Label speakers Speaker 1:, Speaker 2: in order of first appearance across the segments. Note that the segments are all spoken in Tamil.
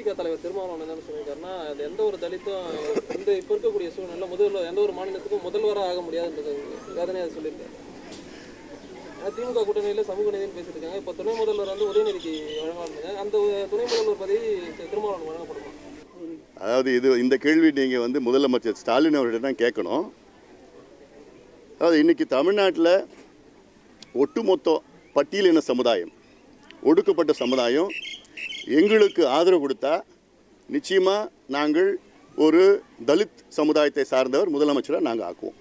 Speaker 1: விசிக தலைவர் திருமாவளவன் என்ன சொல்லியிருக்காருன்னா, அது எந்த ஒரு தலித்தும் இப்போ இருக்கக்கூடிய சூழ்நிலை முதல்வர் எந்த ஒரு மாநிலத்துக்கும் முதல்வராக ஆக முடியாதுன்றது வேதனையாக சொல்லியிருக்காரு. திமுக கூட்டணியில் சமூக நீதினு பேசிட்டு இருக்காங்க. இப்போ துணை முதல்வர் வந்து உதயநிதிக்கு வழங்காங்க. அந்த துணை முதல்வர் பதவி திருமாவளவன் வழங்கப்படுமா?
Speaker 2: அதாவது இந்த கேள்வி நீங்கள் வந்து முதலமைச்சர் ஸ்டாலின் அவர்கிட்ட தான் கேட்கணும். அதாவது இன்றைக்கி தமிழ்நாட்டில் ஒட்டுமொத்த பட்டியலின சமுதாயம், ஒடுக்கப்பட்ட சமுதாயம் எங்களுக்கு ஆதரவு கொடுத்தா நிச்சயமாக நாங்கள் ஒரு தலித் சமுதாயத்தை சார்ந்தவர் முதலமைச்சராக நாங்கள் ஆக்குவோம்.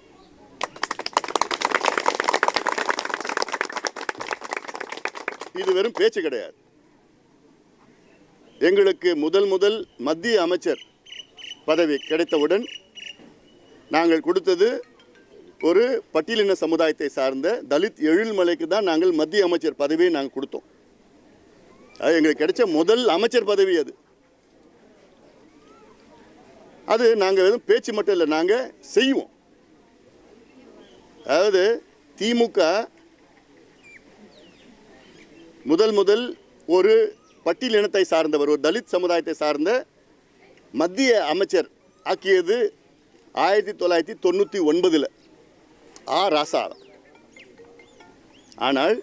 Speaker 2: இது வெறும் பேச்சு கிடையாது. எங்களுக்கு முதல் மத்திய அமைச்சர் பதவி கிடைத்தவுடன் நாங்கள் கொடுத்தது ஒரு பட்டியலின சமுதாயத்தை சார்ந்த தலித் எழில்மலைக்கு தான் நாங்கள் மத்திய அமைச்சர் பதவியை நாங்கள் கொடுத்தோம். அது எங்களுக்கு கிடைச்ச முதல் அமைச்சர் பதவி. அது நாங்கள் வெறும் பேச்சு மட்டும் இல்லை, நாங்கள் செய்வோம். அதாவது திமுக முதல் ஒரு பட்டியலினத்தை சார்ந்தவர், ஒரு தலித் சமுதாயத்தை சார்ந்த மத்திய அமைச்சர் ஆக்கியது 1999 ராசா. ஆனால்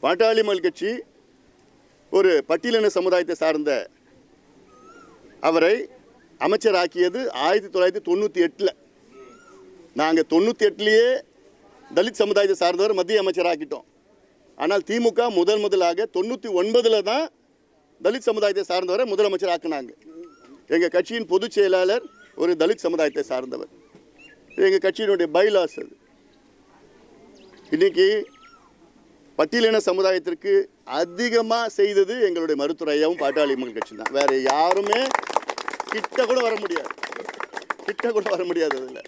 Speaker 2: பாட்டாளி மக்கள் கட்சி ஒரு பட்டியலின சமுதாயத்தை சார்ந்த அவரை அமைச்சர் ஆக்கியது 1998. நாங்கள் 98லேயே தலித் சமுதாயத்தை சார்ந்தவர் மத்திய அமைச்சர் ஆக்கிட்டோம். ஆனால் திமுக முதலாக 99 தான் தலித் சமுதாயத்தை சார்ந்தவரை முதலமைச்சர் ஆக்குனாங்க. எங்கள் கட்சியின் பொதுச் செயலாளர் ஒரு தலித் சமுதாயத்தை சார்ந்தவர். எங்கள் கட்சியினுடைய பைலாஸ் அது. இன்னைக்கு பட்டியலின சமுதாயத்திற்கு அதிகமாக செய்தது எங்களுடைய மருத்துவரையாவும் பாட்டாளி மக்கள் கட்சி தான். வேறு யாருமே கிட்ட கூட வர முடியாது அதில்.